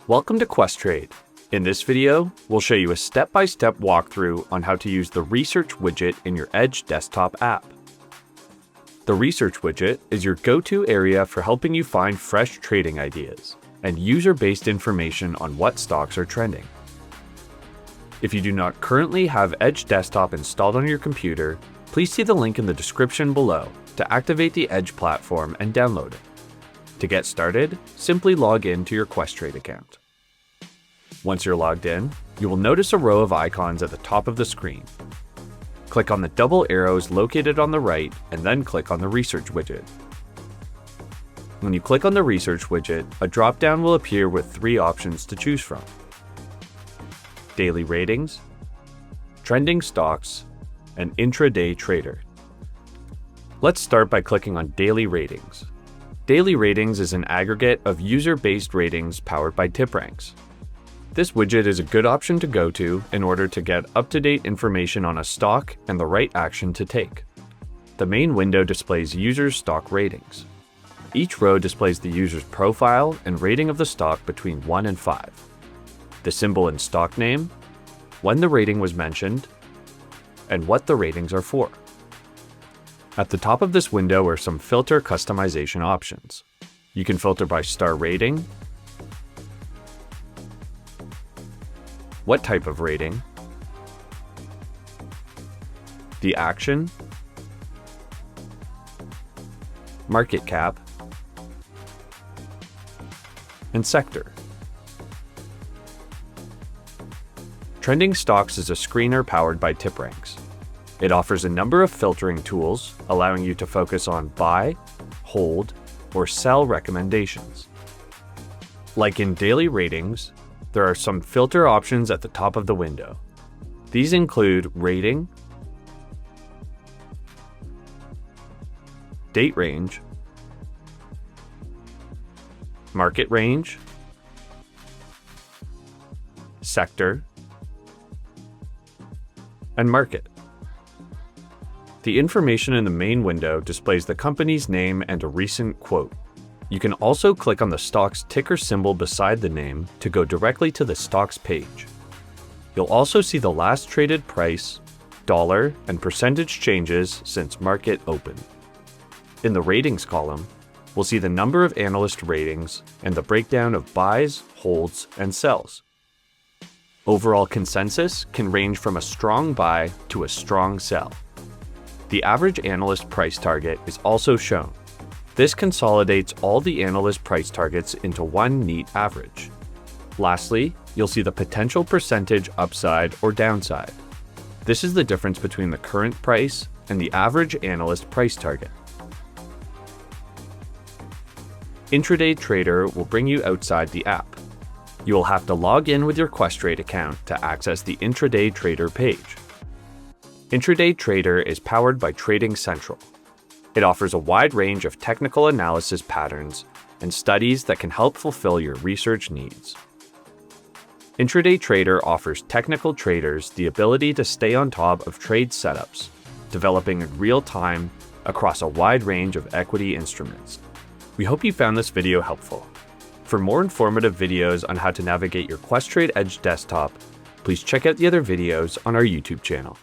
Welcome to Questrade. In this video, we'll show you a step-by-step walkthrough on how to use the Research widget in your Edge desktop app. The Research widget is your go-to area for helping you find fresh trading ideas and user-based information on what stocks are trending. If you do not currently have Edge desktop installed on your computer, please see the link in the description below to activate the Edge platform and download it. To get started, simply log in to your Questrade account. Once you're logged in, you will notice a row of icons at the top of the screen. Click on the double arrows located on the right and then click on the Research widget. When you click on the Research widget, a drop-down will appear with three options to choose from: Daily Ratings, Trending Stocks, and Intraday Trader. Let's start by clicking on Daily Ratings. Daily Ratings is an aggregate of user-based ratings powered by TipRanks. This widget is a good option to go to in order to get up-to-date information on a stock and the right action to take. The main window displays users' stock ratings. Each row displays the user's profile and rating of the stock between 1 and 5, the symbol and stock name, when the rating was mentioned, and what the ratings are for. At the top of this window are some filter customization options. You can filter by star rating, what type of rating, the action, market cap, and sector. Trending Stocks is a screener powered by TipRanks. It offers a number of filtering tools, allowing you to focus on buy, hold, or sell recommendations. Like in Daily Ratings, there are some filter options at the top of the window. These include rating, date range, market range, sector, and market. The information in the main window displays the company's name and a recent quote. You can also click on the stock's ticker symbol beside the name to go directly to the stock's page. You'll also see the last traded price, dollar, and percentage changes since market open. In the ratings column, we'll see the number of analyst ratings and the breakdown of buys, holds, and sells. Overall consensus can range from a strong buy to a strong sell. The average analyst price target is also shown. This consolidates all the analyst price targets into one neat average. Lastly, you'll see the potential percentage upside or downside. This is the difference between the current price and the average analyst price target. Intraday Trader will bring you outside the app. You will have to log in with your Questrade account to access the Intraday Trader page. Intraday Trader is powered by Trading Central. It offers a wide range of technical analysis patterns and studies that can help fulfill your research needs. Intraday Trader offers technical traders the ability to stay on top of trade setups, developing in real time across a wide range of equity instruments. We hope you found this video helpful. For more informative videos on how to navigate your Questrade Edge desktop, please check out the other videos on our YouTube channel.